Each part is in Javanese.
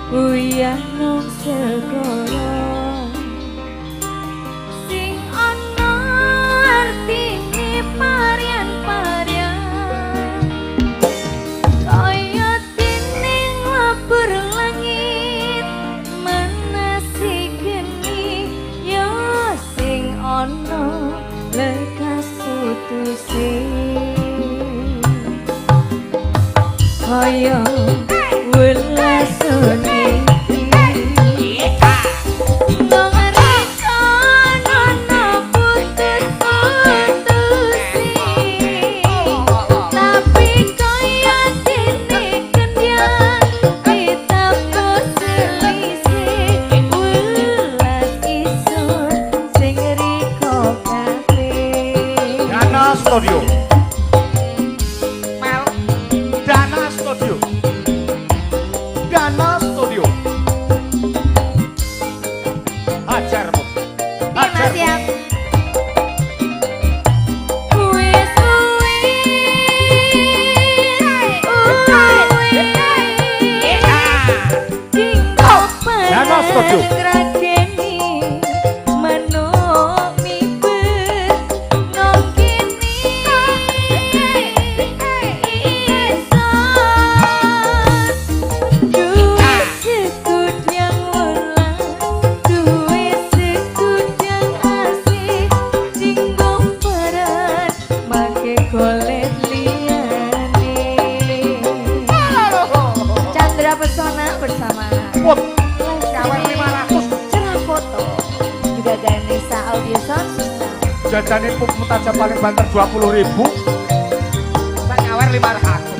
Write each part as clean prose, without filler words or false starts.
Uyah nang segara sing ana artine varian-varian kaya dene labur langit manasi geni ya sing ana lekas putuse kaya welas Studio Dana Studio Dana Studio Hajarmu Mas siap Dana Studio Chandra Pesona bersama kawan 500 cerah foto juga Ganesha Audio Sound System. Jajanin puput aja paling banter 20.000 saya ngawer 500.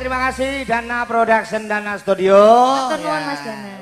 Terima kasih Dana Production, Dana Studio. Matur nuwun Mas Dana.